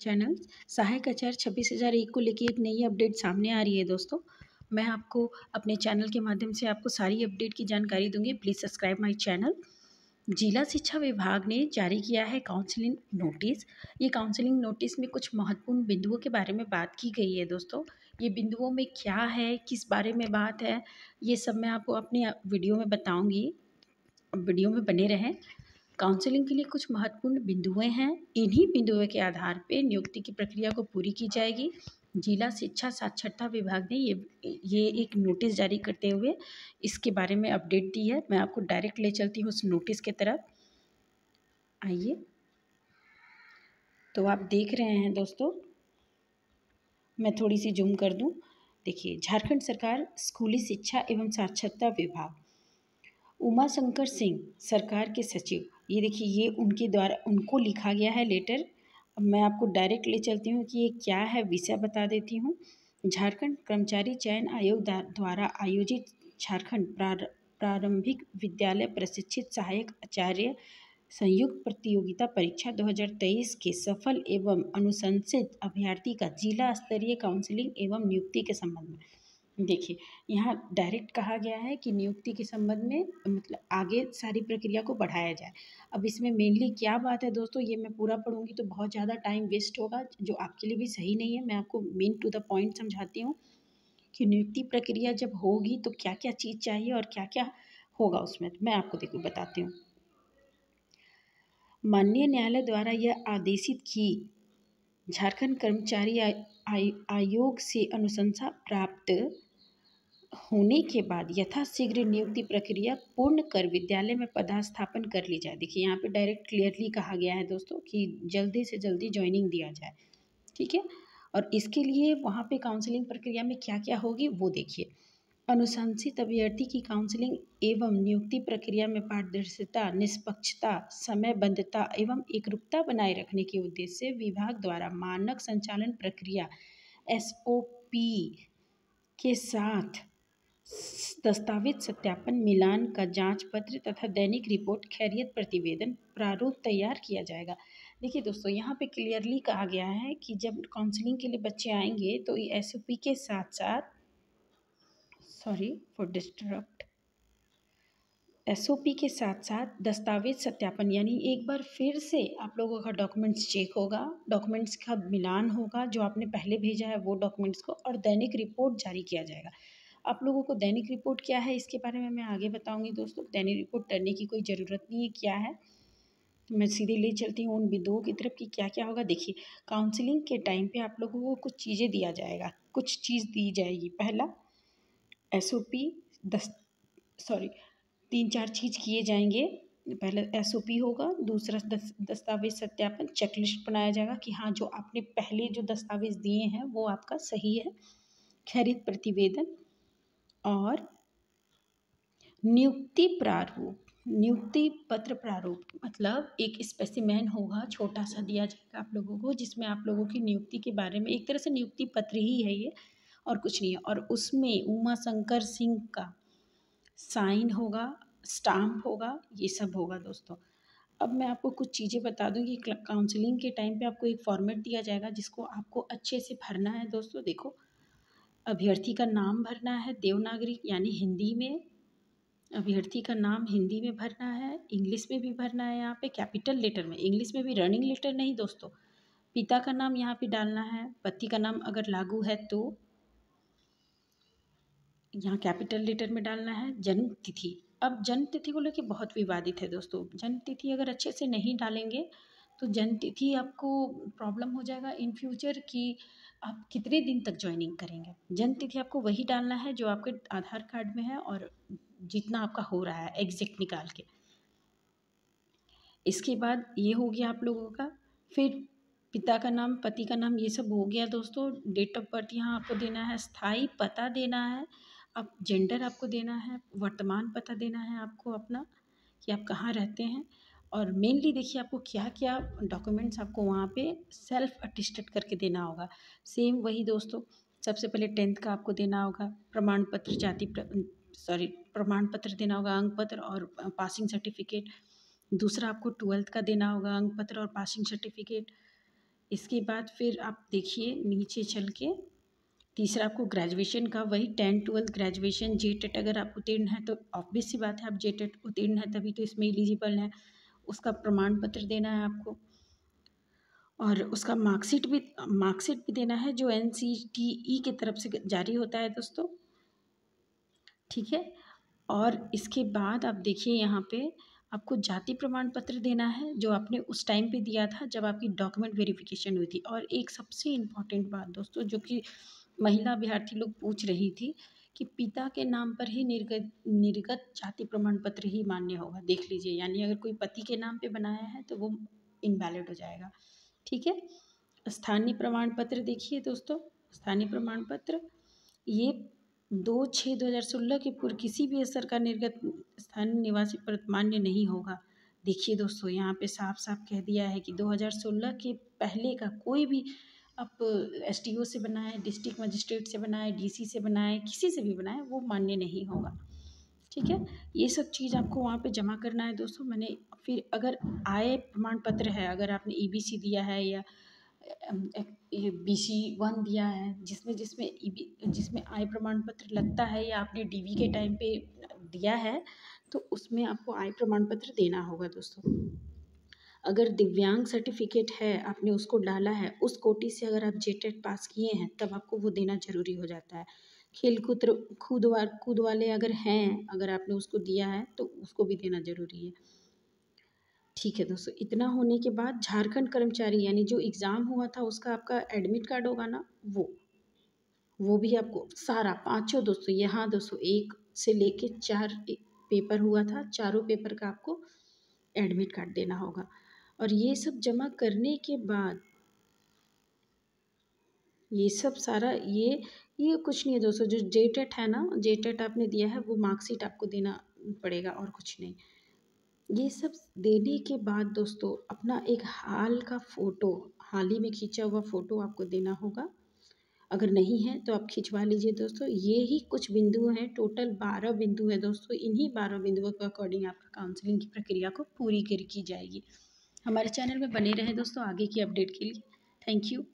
Channel सहायक आचार्य 26,001 को लेके एक नई अपडेट सामने आ रही है दोस्तों। मैं आपको अपने चैनल के माध्यम से आपको सारी अपडेट की जानकारी दूंगी। Please subscribe my channel. जिला शिक्षा विभाग ने जारी किया है काउंसलिंग नोटिस। ये काउंसलिंग नोटिस में कुछ महत्वपूर्ण बिंदुओं के बारे में बात की गई है दोस्तों। ये बिंदुओं में क्या है, किस बारे में बात है, ये सब मैं आपको अपनी वीडियो में बताऊँगी। वीडियो में बने रहें। काउंसलिंग के लिए कुछ महत्वपूर्ण बिंदुएं हैं। इन्हीं बिंदुओं के आधार पर नियुक्ति की प्रक्रिया को पूरी की जाएगी। जिला शिक्षा साक्षरता विभाग ने ये एक नोटिस जारी करते हुए इसके बारे में अपडेट दी है। मैं आपको डायरेक्ट ले चलती हूँ उस नोटिस की तरफ। आइए, तो आप देख रहे हैं दोस्तों, मैं थोड़ी सी जूम कर दूं। देखिए, झारखंड सरकार स्कूली शिक्षा एवं साक्षरता विभाग, उमा शंकर सिंह सरकार के सचिव, ये देखिए, ये उनके द्वारा उनको लिखा गया है लेटर। अब मैं आपको डायरेक्ट ले चलती हूँ कि ये क्या है, विषय बता देती हूँ। झारखंड कर्मचारी चयन आयोग द्वारा आयोजित झारखंड प्रारंभिक विद्यालय प्रशिक्षित सहायक आचार्य संयुक्त प्रतियोगिता परीक्षा 2023 के सफल एवं अनुशंसित अभ्यर्थी का जिला स्तरीय काउंसलिंग एवं नियुक्ति के संबंध में, देखिए, यहाँ डायरेक्ट कहा गया है कि नियुक्ति के संबंध में मतलब आगे सारी प्रक्रिया को बढ़ाया जाए। अब इसमें मेनली क्या बात है दोस्तों, ये मैं पूरा पढ़ूंगी तो बहुत ज़्यादा टाइम वेस्ट होगा, जो आपके लिए भी सही नहीं है। मैं आपको मेन टू द पॉइंट समझाती हूँ कि नियुक्ति प्रक्रिया जब होगी तो क्या क्या चीज़ चाहिए और क्या क्या होगा उसमें। मैं आपको देखो बताती हूँ। माननीय न्यायालय द्वारा यह आदेशित कि झारखंड कर्मचारी आयोग से अनुशंसा प्राप्त होने के बाद यथाशीघ्र नियुक्ति प्रक्रिया पूर्ण कर विद्यालय में पदस्थापन कर ली जाए। देखिए, यहाँ पे डायरेक्ट क्लियरली कहा गया है दोस्तों कि जल्दी से जल्दी ज्वाइनिंग दिया जाए, ठीक है। और इसके लिए वहाँ पे काउंसलिंग प्रक्रिया में क्या क्या होगी वो देखिए। अनुशंसित अभ्यर्थी की काउंसलिंग एवं नियुक्ति प्रक्रिया में पारदर्शिता, निष्पक्षता, समयबद्धता एवं एकरूपता बनाए रखने के उद्देश्य से विभाग द्वारा मानक संचालन प्रक्रिया SOP के साथ दस्तावेज सत्यापन, मिलान का जांच पत्र तथा दैनिक रिपोर्ट खैरियत प्रतिवेदन प्रारूप तैयार किया जाएगा। देखिए दोस्तों, यहाँ पे क्लियरली कहा गया है कि जब काउंसलिंग के लिए बच्चे आएंगे तो SOP के साथ साथ, सॉरी फॉर डिस्टरप्ट, SOP के साथ साथ दस्तावेज सत्यापन, यानी एक बार फिर से आप लोगों का डॉक्यूमेंट्स चेक होगा, डॉक्यूमेंट्स का मिलान होगा, जो आपने पहले भेजा है वो डॉक्यूमेंट्स को, और दैनिक रिपोर्ट जारी किया जाएगा। आप लोगों को दैनिक रिपोर्ट क्या है इसके बारे में मैं आगे बताऊंगी दोस्तों। दैनिक रिपोर्ट करने की कोई ज़रूरत नहीं है, क्या है तो मैं सीधे ले चलती हूँ उन बिंदुओं की तरफ कि क्या क्या होगा। देखिए, काउंसलिंग के टाइम पे आप लोगों को कुछ चीज़ें दिया जाएगा, कुछ चीज़ दी जाएगी। पहला SOP, सॉरी 3-4 चीज़ किए जाएंगे। पहले SOP होगा, दूसरा दस्तावेज सत्यापन, चेकलिस्ट बनाया जाएगा कि हाँ, जो आपने पहले जो दस्तावेज दिए हैं वो आपका सही है, खैरियत प्रतिवेदन, और नियुक्ति प्रारूप, नियुक्ति पत्र प्रारूप, मतलब एक स्पेसिमेन होगा, छोटा सा दिया जाएगा आप लोगों को, जिसमें आप लोगों की नियुक्ति के बारे में, एक तरह से नियुक्ति पत्र ही है ये और कुछ नहीं है। और उसमें उमा शंकर सिंह का साइन होगा, स्टाम्प होगा, ये सब होगा दोस्तों। अब मैं आपको कुछ चीज़ें बता दूं कि काउंसलिंग के टाइम पे आपको एक फॉर्मेट दिया जाएगा जिसको आपको अच्छे से भरना है दोस्तों। देखो, अभ्यर्थी का नाम भरना है देवनागरी यानी हिंदी में, अभ्यर्थी का नाम हिंदी में भरना है, इंग्लिश में भी भरना है, यहाँ पे कैपिटल लेटर में, इंग्लिश में भी, रनिंग लेटर नहीं दोस्तों। पिता का नाम यहाँ पे डालना है, पति का नाम अगर लागू है तो यहाँ कैपिटल लेटर में डालना है। जन्म तिथि, अब जन्म तिथि को लेकर बहुत विवादित है दोस्तों। जन्म तिथि अगर अच्छे से नहीं डालेंगे तो जन्म तिथि आपको प्रॉब्लम हो जाएगा इन फ्यूचर कि आप कितने दिन तक ज्वाइनिंग करेंगे। जन्म तिथि आपको वही डालना है जो आपके आधार कार्ड में है और जितना आपका हो रहा है एग्जैक्ट निकाल के। इसके बाद ये हो गया आप लोगों का। फिर पिता का नाम, पति का नाम, ये सब हो गया दोस्तों। डेट ऑफ बर्थ यहाँ आपको देना है, स्थायी पता देना है, अब जेंडर आपको देना है, वर्तमान पता देना है आपको अपना कि आप कहाँ रहते हैं। और मेनली देखिए आपको क्या क्या डॉक्यूमेंट्स आपको वहाँ पे सेल्फ अटेस्टेड करके देना होगा। सेम वही दोस्तों, सबसे पहले 10th का आपको देना होगा, प्रमाण पत्र, प्रमाण पत्र देना होगा, अंक पत्र और पासिंग सर्टिफिकेट। दूसरा आपको 12th का देना होगा, अंक पत्र और पासिंग सर्टिफिकेट। इसके बाद फिर आप देखिए नीचे चल के तीसरा आपको ग्रेजुएशन का वही 10th 12th ग्रेजुएशन जेटेट अगर आप उत्तीर्ण है तो ऑब्वियस सी बात है आप जेटेट उत्तीर्ण है तभी तो इसमें एलिजिबल है। उसका प्रमाण पत्र देना है आपको और उसका मार्कशीट भी देना है जो NCTE की तरफ से जारी होता है दोस्तों, ठीक है। और इसके बाद आप देखिए यहाँ पे आपको जाति प्रमाण पत्र देना है जो आपने उस टाइम पे दिया था जब आपकी डॉक्यूमेंट वेरिफिकेशन हुई थी। और एक सबसे इम्पॉर्टेंट बात दोस्तों जो कि महिला अभ्यर्थी लोग पूछ रही थी कि पिता के नाम पर ही निर्गत जाति प्रमाण पत्र ही मान्य होगा। देख लीजिए, यानी अगर कोई पति के नाम पे बनाया है तो वो इनवैलिड हो जाएगा, ठीक है। स्थानीय प्रमाण पत्र देखिए दोस्तों, स्थानीय प्रमाण पत्र ये 2/6/2016 के पूर्व किसी भी स्तर का निर्गत स्थानीय निवासी पर मान्य नहीं होगा। देखिए दोस्तों यहाँ पे साफ साफ कह दिया है कि 2016 के पहले का कोई भी आप SDO से बनाए, डिस्ट्रिक्ट मजिस्ट्रेट से बनाए, DC से बनाए, किसी से भी बनाए वो मान्य नहीं होगा, ठीक है। ये सब चीज़ आपको वहाँ पे जमा करना है दोस्तों। मैंने फिर अगर आय प्रमाण पत्र है, अगर आपने EBC दिया है या ये BC1 दिया है जिसमें जिसमें जिसमें आय प्रमाण पत्र लगता है या आपने DV के टाइम पे दिया है तो उसमें आपको आय प्रमाण पत्र देना होगा दोस्तों। अगर दिव्यांग सर्टिफिकेट है आपने उसको डाला है, उस कोटि से अगर आप जेटेट पास किए हैं तब आपको वो देना ज़रूरी हो जाता है। खेल कूद वाले अगर हैं, अगर आपने उसको दिया है तो उसको भी देना ज़रूरी है, ठीक है दोस्तों। इतना होने के बाद झारखंड कर्मचारी यानी जो एग्ज़ाम हुआ था उसका आपका एडमिट कार्ड होगा ना, वो भी आपको सारा पाँचों दोस्तों, यहाँ दोस्तों 1 से लेके 4 पेपर हुआ था, चारों पेपर का आपको एडमिट कार्ड देना होगा। और ये सब जमा करने के बाद ये सब सारा ये कुछ नहीं है दोस्तों। जो जेटेट है ना, जेटेट आपने दिया है वो मार्कशीट आपको देना पड़ेगा और कुछ नहीं। ये सब देने के बाद दोस्तों अपना एक हाल ही में खींचा हुआ फ़ोटो आपको देना होगा। अगर नहीं है तो आप खिंचवा लीजिए दोस्तों। ये ही कुछ बिंदु हैं, टोटल 12 बिंदु हैं दोस्तों। इन्हीं 12 बिंदुओं के अकॉर्डिंग आपका काउंसलिंग की प्रक्रिया को पूरी की जाएगी। हमारे चैनल में बने रहें दोस्तों आगे की अपडेट के लिए। Thank you.